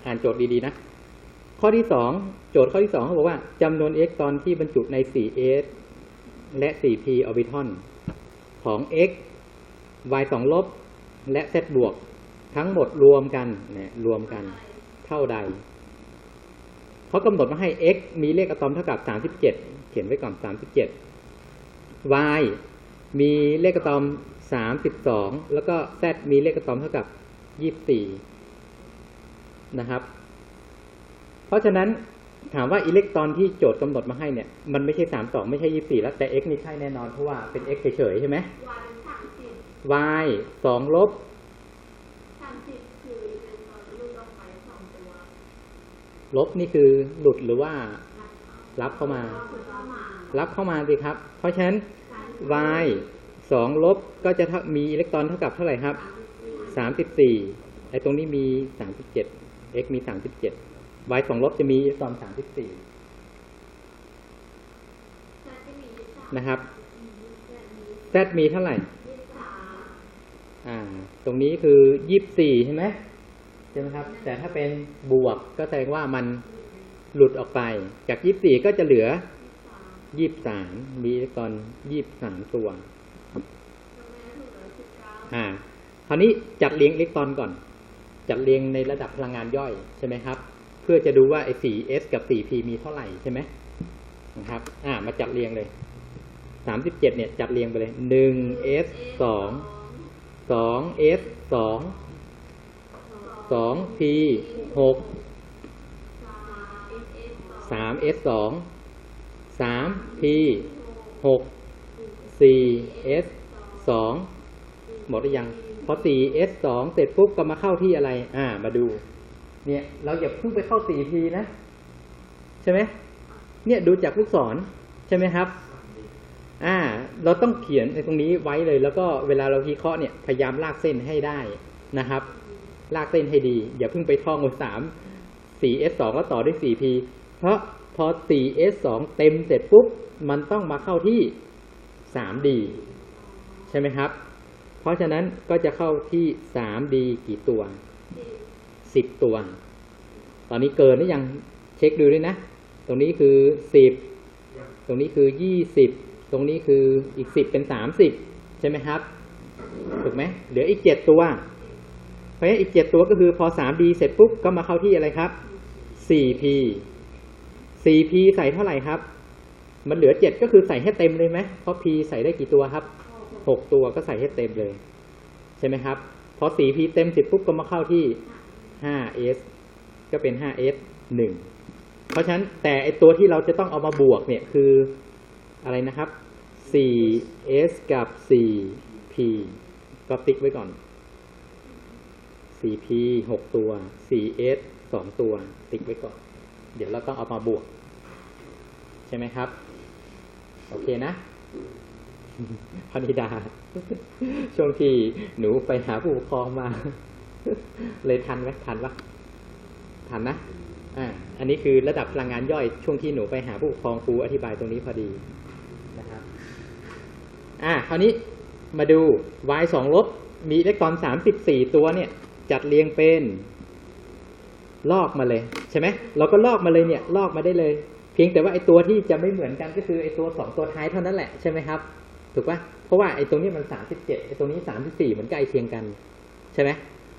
อ่านโจทย์ดีๆนะข้อที่2โจทย์ข้อที่2เขาบอกว่าจำนวน x ตอนที่บรรจุใน 4s และ 4p ออร์บิทัลของ x y 2 ลบและ z บวกทั้งหมดรวมกันเท่าใดเขากำหนดมาให้ x มีเลขอะตอมเท่ากับ37เขียนไว้ก่อน37 y มีเลขอะตอม32แล้วก็ z มีเลขอะตอมเท่ากับ24นะครับเพราะฉะนั้นถามว่าอิเล็กตรอนที่โจทย์กำหนดมาให้เนี่ยมันไม่ใช่32ไม่ใช่24แล้วแต่ x นี่ใช่แน่นอนเพราะว่าเป็น x เฉยๆใช่ไหม y 2 ลบลบนี่คือหลุดหรือว่ารับเข้ามาสิครับเพราะฉะนั้น y 2 ลบก็จะมีอิเล็กตรอนเท่ากับเท่าไหร่ครับ34ไอ้ตรงนี้มี37 x มี37 y 2 ลบจะมีอิเล็กตรอน34นะครับ z มีเท่าไหร่ตรงนี้คือ24ใช่ไหมครับแต่ถ้าเป็นบวกก็แสดงว่ามันหลุดออกไปจาก24ก็จะเหลือ23มีอิเล็กตรอน23ตัวคราวนี้จัดเรียงอิเล็กตรอนก่อนจัดเรียงในระดับพลังงานย่อยใช่ไหมครับเพื่อจะดูว่าไอ้ 4s กับ 4p มีเท่าไหร่ใช่ไหมนะครับมาจัดเรียงเลย37เนี่ยจัดเรียงไปเลย 1s 2 2s 2 2p 6 3s 2 3p 6 4s 2หมดหรือยังพอ 4s 2เสร็จปุ๊บก็มาเข้าที่อะไรมาดูเนี่ยเราอย่าเพิ่งไปเข้า 4p นะใช่ไหมเนี่ยดูจากลูกศรใช่ไหมครับเราต้องเขียนตรงนี้ไว้เลยแล้วก็เวลาเราวิเคราะห์เนี่ยพยายามลากเส้นให้ได้นะครับลากเส้นให้ดีอย่าเพิ่งไปท่องเอา4s 2ก็ต่อด้วย 4p เพราะพอ 4s 2เต็มเสร็จปุ๊บมันต้องมาเข้าที่ 3d ใช่ไหมครับเพราะฉะนั้นก็จะเข้าที่ 3d กี่ตัว10ตัวตอนนี้เกินหรือยังเช็คดูด้วยนะตรงนี้คือ10ตรงนี้คือ20ตรงนี้คืออีก10เป็น30ใช่ไหมครับถูกไหมเหลืออีก7ตัวเพราะฉะนั้นอีก7ตัวก็คือพอ 3d เสร็จปุ๊บก็มาเข้าที่อะไรครับ 4p 4p ใส่เท่าไหร่ครับมันเหลือ7ก็คือใส่ให้เต็มเลยไหมเพราะ p ใส่ได้กี่ตัวครับ6ตัวก็ใส่ให้เต็มเลยใช่ไหมครับพอ 4p เต็มเสร็จปุ๊บก็มาเข้าที่ 5s ก็เป็น 5s 1เพราะฉะนั้นแต่ไอตัวที่เราจะต้องเอามาบวกเนี่ยคืออะไรนะครับ 4s กับ 4p ก็ติ๊กไว้ก่อน 4p 6 ตัว 4s 2 ตัวติ๊กไว้ก่อนเดี๋ยวเราต้องเอามาบวกใช่ไหมครับโอเคนะพนิดาช่วงที่หนูไปหาผู้ปกครองมาเลยทันไหมทันนะอันนี้คือระดับพลังงานย่อยช่วงที่หนูไปหาผู้ปกครองครูอธิบายตรงนี้พอดีนะครับคราวนี้มาดู y 2 ลบมีอิเล็กตรอน34ตัวเนี่ยจัดเรียงเป็นลอกมาเลยใช่ไหมเราก็ลอกมาเลยเนี่ยลอกมาได้เลยเพียงแต่ว่าไอ้ตัวที่จะไม่เหมือนกันก็คือไอ้ตัว2ตัวท้ายเท่านั้นแหละใช่ไหมครับถูกป่ะเพราะว่าไอ้ตรงนี้มัน37ไอ้ตรงนี้34มันใกล้เคียงกันใช่ไหม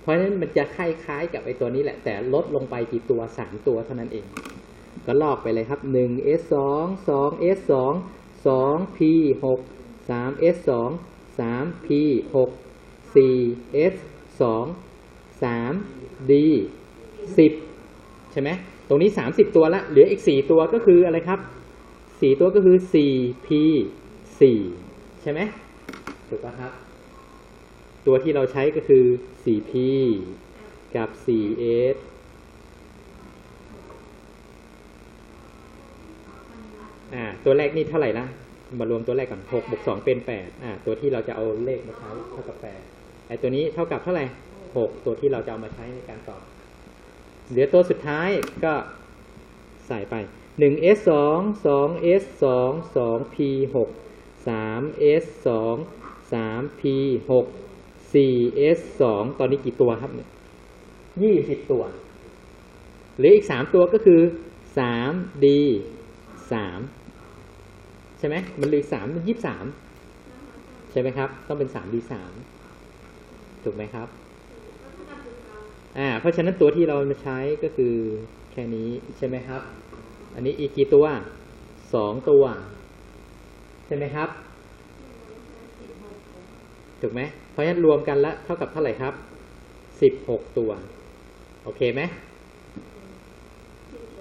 เพราะฉะนั้นมันจะคล้ายๆกับไอ้ตัวนี้แหละแต่ลดลงไปกี่ตัว3ตัวเท่านั้นเองก็ลอกไปเลยครับ 1s 2 2s 2 2p 6 3s 2 3p 6 4s 2 3d 10ใช่ไหมตรงนี้30ตัวละเหลืออีก4ตัวก็คืออะไรครับ4ตัวก็คือ 4p 4ใช่ไหมถูกป่ะครับตัวที่เราใช้ก็คือ 4p กับ 4s ตัวแรกนี่เท่าไหร่ละมารวมตัวแรกก่อน6 บวก 2เป็น8ตัวที่เราจะเอาเลขมาใช้เท่ากับ8ไอ้ตัวนี้เท่ากับเท่าไหร่6ตัวที่เราจะเอามาใช้ในการตอบเหลือตัวสุดท้ายก็ใส่ไป 1s 2 2s 2 2p 6 3s 2 3p 6 4s 2ตอนนี้กี่ตัวครับ20ตัว หรืออีก3ตัวก็คือ 3D 3ใช่ไหมมันเหลือ3เป็น23ใช่ไหมครับต้องเป็น 3D 3ถูกไหมครับเพราะฉะนั้นตัวที่เรามาใช้ก็คือแค่นี้ใช่ไหมครับอันนี้อีกกี่ตัว2ตัวใช่ไหมครับถูกไหมเพราะฉะนั้นรวมกันแล้วเท่ากับเท่าไหร่ครับ16ตัวโอเคไหม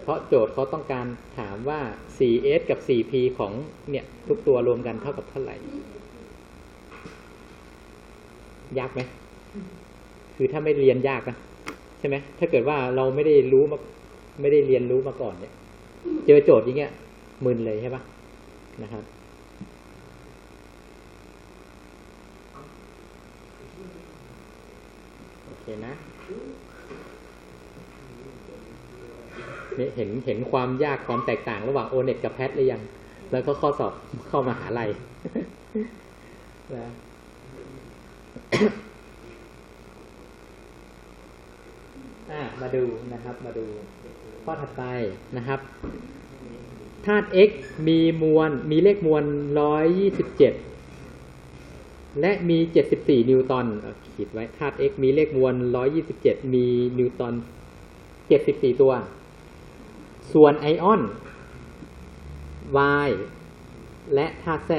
เพราะโจทย์เขาต้องการถามว่า 4s กับ 4p ของเนี่ยทุกตัวรวมกันเท่ากับเท่าไหร่ยากไหมคือถ้าไม่เรียนยากนะใช่ไหมถ้าเกิดว่าเราไม่ได้เรียนรู้มาก่อนเนี่ยเจอโจทย์อย่างเงี้ยมึนเลยใช่ปะนะครับโอเคนะเนี่ยเห็นความยากความแตกต่างระหว่าง O-NET กับ PAT หรือยังแล้วก็ข้อสอบเข้ามหาลัยนะมาดูนะครับมาดูข้อถัดไปนะครับธาตุ x มีเลขมวล127และมี74นิวตันขีดไว้ธาตุ x มีเลขมวล127มีนิวตัน74ตัวส่วนไอออน y และธาตุ z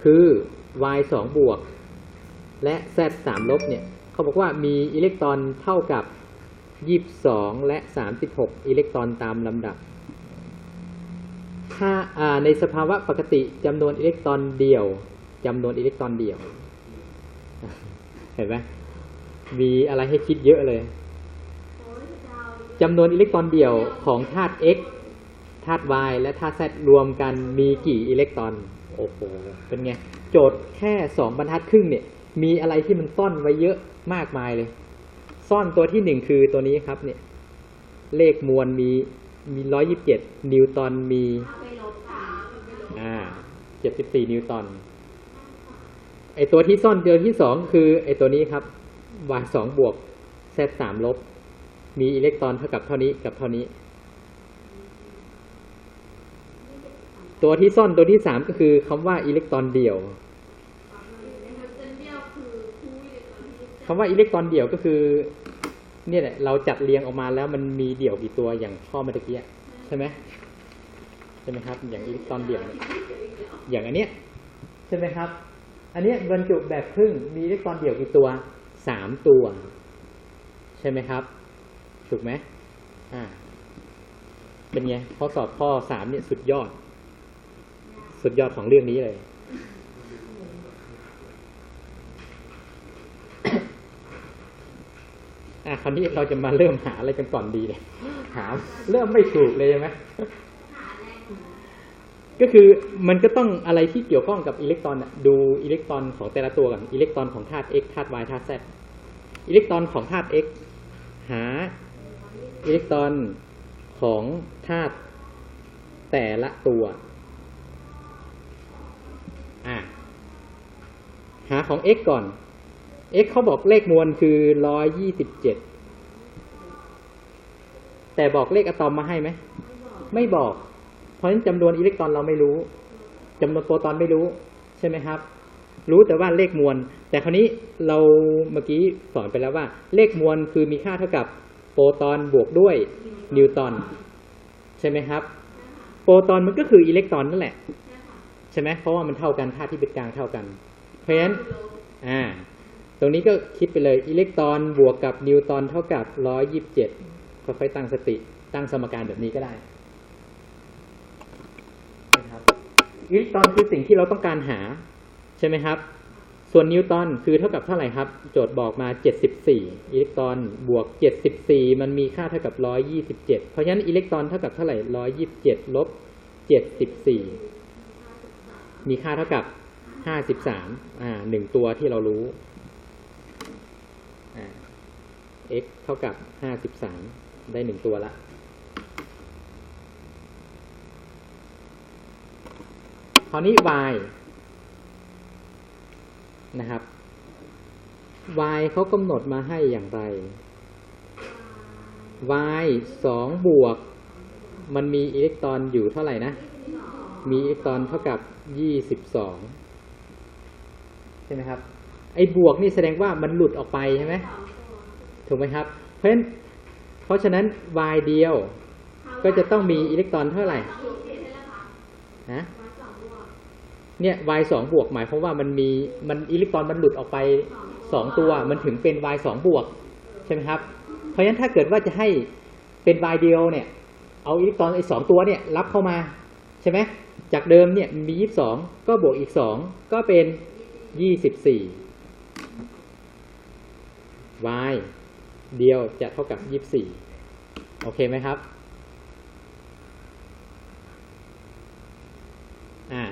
คือ y 2 บวกและ z 3 ลบเนี่ยเขาบอกว่ามีอิเล็กตรอนเท่ากับ22และ36อิเล็กตรอนตามลำดับถ้าในสภาวะปกติจำนวนอิเล็กตรอนเดี่ยวเห็นไหมมีอะไรให้คิดเยอะเลยจำนวนอิเล็กตรอนเดี่ยวของธาตุ x ธาตุ y และธาตุ z รวมกันมีกี่อิเล็กตรอนโอ้โหเป็นไงโจทย์แค่2บรรทัดครึ่งเนี่ยมีอะไรที่มันซ่อนไว้เยอะมากมายเลยซ่อนตัวที่1คือตัวนี้ครับเนี่ยเลขมวลมี127นิวตันมี74นิวตันไอตัวที่ซ่อนตัวที่2คือไอตัวนี้ครับ y 2 บวก z 3 ลบมีอิเล็กตรอนเท่ากับเท่านี้กับเท่านี้ตัวที่ซ่อนตัวที่3ก็คือคำว่าอิเล็กตรอนเดี่ยวคำว่าอิเล็กตรอนเดี่ยวก็คือเนี่ยแหละเราจัดเรียงออกมาแล้วมันมีเดี่ยวกี่ตัวอย่างข้อเมื่อกี้ใช่ไหมครับอย่างอิเล็กตรอนเดี่ยวอย่างอันเนี้ยใช่ไหมครับอันเนี้ยบรรจุแบบครึ่งมีอิเล็กตรอนเดี่ยวกี่ตัว3ตัวใช่ไหมครับถูกไหมเป็นไงข้อสอบข้อ3เนี่ยสุดยอดของเรื่องนี้เลยคราวนี้เราจะมาเริ่มหาอะไรกันก่อนดีเลยเริ่มไม่ถูกเลยใช่ไหมก็คือมันก็ต้องอะไรที่เกี่ยวข้องกับอิเล็กตรอนดูอิเล็กตรอนของแต่ละตัวกันอิเล็กตรอนของธาตุ x ธาตุ y ธาตุ z อิเล็กตรอนของธาตุ x หาอิเล็กตรอนของธาตุแต่ละตัวหาของ x ก่อน x เขาบอกเลขมวลคือ127แต่บอกเลขอะตอมมาให้ไหมไม่บอกเพราะฉะนั้นจำนวนอิเล็กตรอนเราไม่รู้จำนวนโปรตอนไม่รู้ใช่ไหมครับรู้แต่ว่าเลขมวลแต่คราวนี้เราเมื่อกี้สอนไปแล้วว่าเลขมวลคือมีค่าเท่ากับโปรตอนบวกด้วยนิวตอนใช่ไหมครับโปรตอนมันก็คืออิเล็กตรอนนั่นแหละใช่ไหมเพราะว่ามันเท่ากันธาตุที่เป็นกลางเท่ากันเพราะฉะนั้นตรงนี้ก็คิดไปเลยอิเล็กตรอนบวกกับนิวตอนเท่ากับ127ค่อยๆตั้งสติตั้งสมการแบบนี้ก็ได้นะครับอิเล็กตรอนคือสิ่งที่เราต้องการหาใช่ไหมครับส่วนนิวตันคือเท่ากับเท่าไหร่ครับโจทย์บอกมา74อิเล็กตรอนบวก74มันมีค่าเท่ากับ127เพราะฉะนั้นอิเล็กตรอนเท่ากับเท่าไหร่127ลบ74มีค่าเท่ากับ53 1ตัวที่เรารู้ x เท่ากับ53ได้1ตัวละคราวนี้ y นะครับ y เขากำหนดมาให้อย่างไร y 2 บวกมันมีอิเล็กตรอนอยู่เท่าไหร่นะมีอิเล็กตรอนเท่ากับ22ใช่ไหมครับไอ้บวกนี่แสดงว่ามันหลุดออกไปใช่ไหมถูกไหมครับเพราะฉะนั้น y เดียวก็จะต้องมีอิเล็กตรอนเท่าไหร่นะเนี่ย y 2 บวกหมายความว่ามันอิเล็กตรอนมันหลุดออกไป2ตัวมันถึงเป็น y 2 บวกใช่ไหมครับเพราะฉะนั้นถ้าเกิดว่าจะให้เป็น y เดียวเนี่ยเอาอิเล็กตรอนไอ้2ตัวเนี่ยรับเข้ามาใช่ไหมจากเดิมเนี่ยมี22ก็บวกอีก2ก็เป็น24 y เดียวจะเท่ากับ24โอเคไหมครับ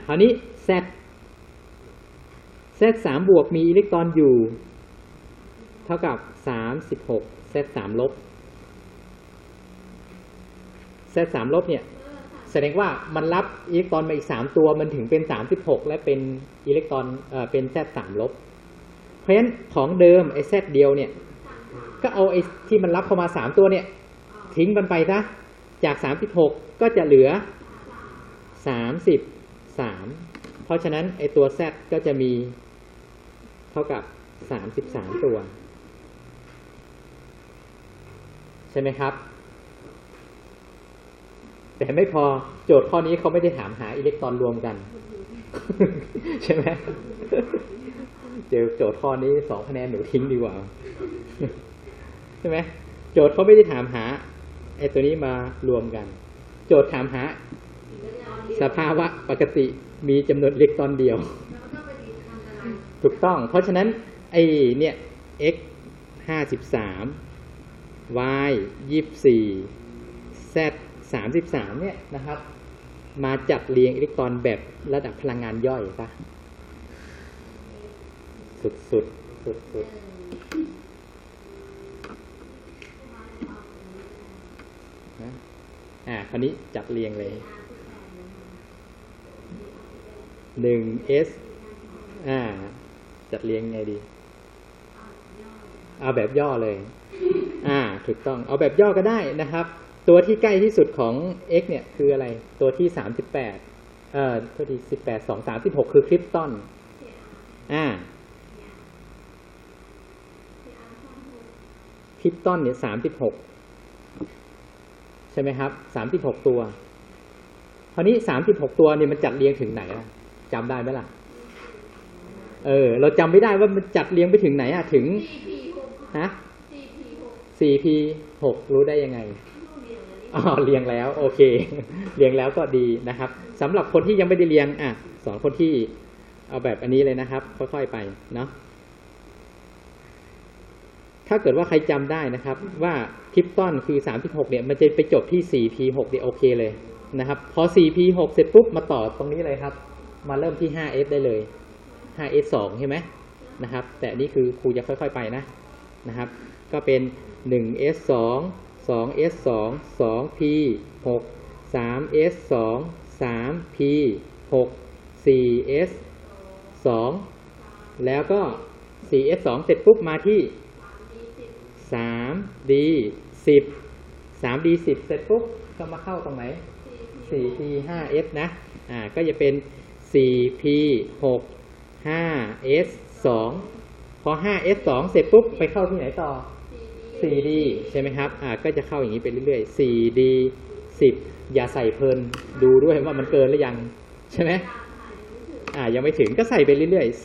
คราวนี้ z 3 บวกมีอิเล็กตรอนอยู่เท่ากับ36 z 3 ลบ z 3 ลบเนี่ยแสดงว่ามันรับอิเล็กตรอนมาอีก3ตัวมันถึงเป็น36และเป็นอิเล็กตรอนเป็น z 3 ลบเพราะฉะนั้นของเดิมไอ้ z เดียวเนี่ยก็เอาไอ้ที่มันรับเข้ามา3ตัวเนี่ยทิ้งมันไปซะจาก36ก็จะเหลือ33เพราะฉะนั้นไอ้ตัว z ก็จะมีเท่ากับ33ตัวใช่ไหมครับแต่ไม่พอโจทย์ข้อนี้เขาไม่ได้ถามหาอิเล็กตรอนรวมกัน ใช่ไหมเจอโจทย์ข้อนี้2 คะแนนหนูทิ้งดีกว่า ใช่ไหมโจทย์เขาไม่ได้ถามหาไอ้ตัวนี้มารวมกันโจทย์ถามหาสภาวะปกติมีจำนวนอิเล็กตรอนเดียวถูกต้องเพราะฉะนั้นไอ้เนี่ย x 53 y 24 z 33เนี่ยนะครับมาจัดเรียงอิเล็กตรอนแบบระดับพลังงานย่อยซะสุดคราวนี้จัดเรียงเลย1s จัดเรียงไงดีเอาแบบย่อเลยถูกต้องเอาแบบย่อก็ได้นะครับตัวที่ใกล้ที่สุดของ x เนี่ยคืออะไรตัวที่38ตัวที่18 2 36คือคริปตอนคริปตอนเนี่ย36ใช่ไหมครับ36ตัวคราวนี้36ตัวเนี่ยมันจัดเรียงถึงไหนล่ะจำได้ไหมล่ะเราจำไม่ได้ว่ามันจัดเรียงไปถึงไหนถึง4p6 รู้ได้ยังไงเรียงแล้วโอเคเรียงแล้วก็ดีนะครับสำหรับคนที่ยังไม่ได้เรียงสอนคนที่เอาแบบอันนี้เลยนะครับค่อยๆไปเนาะถ้าเกิดว่าใครจำได้นะครับว่าคริปตอนคือ36เนี่ยมันจะไปจบที่ 4p6 เนี่ยโอเคเลยนะครับพอ 4p6 เสร็จปุ๊บมาต่อตรงนี้เลยครับมาเริ่มที่ 5s ได้เลย 5s2 ใช่ไหมนะครับแต่นี่คือครูจะค่อยๆไปนะครับก็เป็น 1s2 2s2 2p6 3s2 3p6 4s2 แล้วก็ 4s2 เสร็จปุ๊บมาที่ 3d10 3d10 เสร็จปุ๊บก็มาเข้าตรงไหน 4p5s นะก็จะเป็น 4p6 5s2 พอ 5s2 เสร็จปุ๊บไปเข้าที่ไหนต่อ 4d ใช่ไหมครับก็จะเข้าอย่างนี้ไปเรื่อยๆ 4d10 อย่าใส่เพลินดูด้วยว่ามันเกินหรือยังใช่ไหมยังไม่ถึงก็ใส่ไปเรื่อยๆ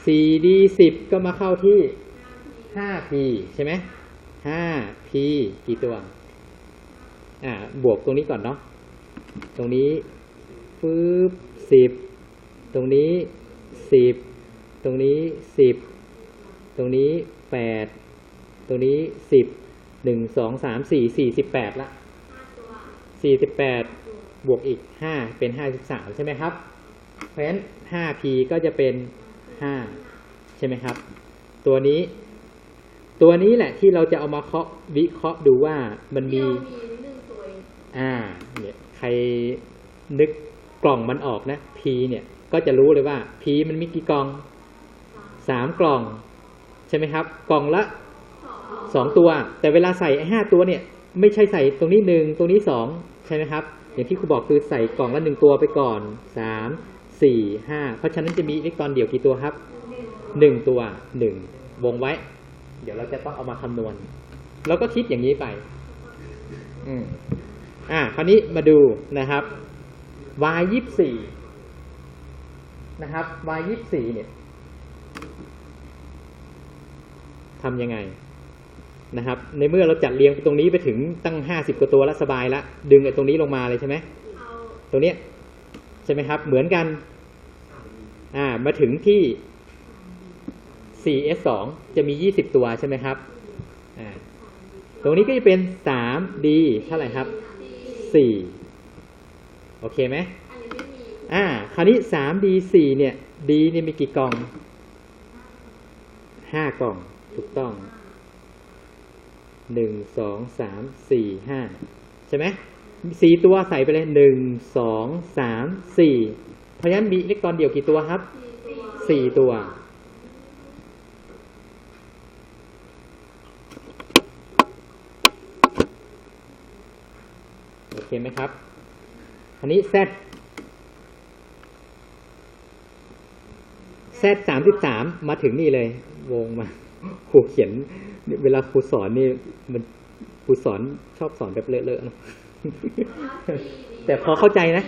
4d10 ก็มาเข้าที่ 5p ใช่ไหม 5p กี่ตัวบวกตรงนี้ก่อนเนาะตรงนี้10ตรงนี้10ตรงนี้10ตรงนี้8ตรงนี้10 1 2 3 4 48ละ48บวกอีก5เป็น53ใช่ไหมครับเพราะฉะนั้น 5p ก็จะเป็น5ใช่ไหมครับตัวนี้แหละที่เราจะเอามาวิเคราะห์ดูว่ามันมีเนี่ยใครนึกกล่องมันออกนะ p เนี่ยก็จะรู้เลยว่า p มันมีกี่กล่อง3กล่องใช่ไหมครับกล่องละ 2 ตัว แต่เวลาใส่ไอ้5 ตัวเนี่ยไม่ใช่ใส่ตรงนี้1ตรงนี้2ใช่ไหมครับอย่างที่ครูบอกคือใส่กล่องละ1 ตัวไปก่อน3 4 5เพราะฉะนั้นจะมีอิเล็กตรอนเดี่ยวกี่ตัวครับ1 ตัว1วงไว้เดี๋ยวเราจะต้องเอามาคำนวณเราก็คิดอย่างนี้ไปคราวนี้มาดูนะครับ y 24นะครับ y 24เนี่ยทำยังไงนะครับในเมื่อเราจัดเรียงตรงนี้ไปถึงตั้ง50 กว่าตัวแล้วสบายแล้วดึงไอ้ตรงนี้ลงมาเลยใช่ไหมตรงนี้ใช่ไหมครับเหมือนกันมาถึงที่ 4s2 จะมี20 ตัวใช่ไหมครับตรงนี้ก็จะเป็น 3d เท่าไหร่ครับ4โอเคไหมคราวนี้ 3d 4เนี่ย d เนี่ยมีกี่กล่อง5 กล่องถูกต้อง1 2 3 4 5ใช่ไหม4 ตัวใส่ไปเลย1 2 3 4เพราะฉะนั้นมีอิเล็กตรอนเดี่ยวกี่ตัวครับ4 ตัวโอเคไหมครับอันนี้ Z33 มาถึงนี่เลยวงมาครูเขียนเวลาครูสอนนี่มันครูสอนชอบสอนแบบเลอะๆนะ แต่พอเข้าใจนะ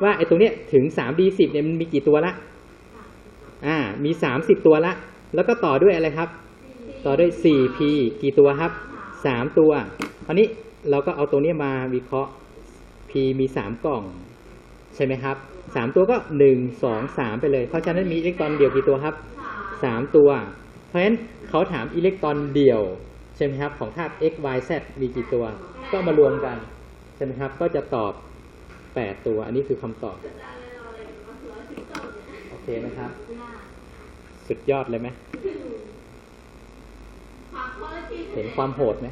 ว่าไอ้ตรงเนี้ยถึง 3D10 เนี่ยมันมีกี่ตัวละมี30 ตัวละแล้วก็ต่อด้วยอะไรครับต่อด้วย 4P กี่ตัวครับ3 ตัวคราวนี้เราก็เอาตรงนี้มาวิเคราะห์ P มี3 กล่องใช่ไหมครับ3 ตัวก็1 2 3ไปเลยเพราะฉะนั้นมีอิเล็กตรอนเดี่ยวกี่ตัวครับ3 ตัวเพราะฉะนั้นเขาถามอิเล็กตรอนเดี่ยวใช่ไหมครับของธาตุ x y z มีกี่ตัวก็มารวมกันใช่ไหมครับก็จะตอบ8 ตัวอันนี้คือคำตอบโอเคไหมครับสุดยอดเลยไหมเห็นความโหดไหม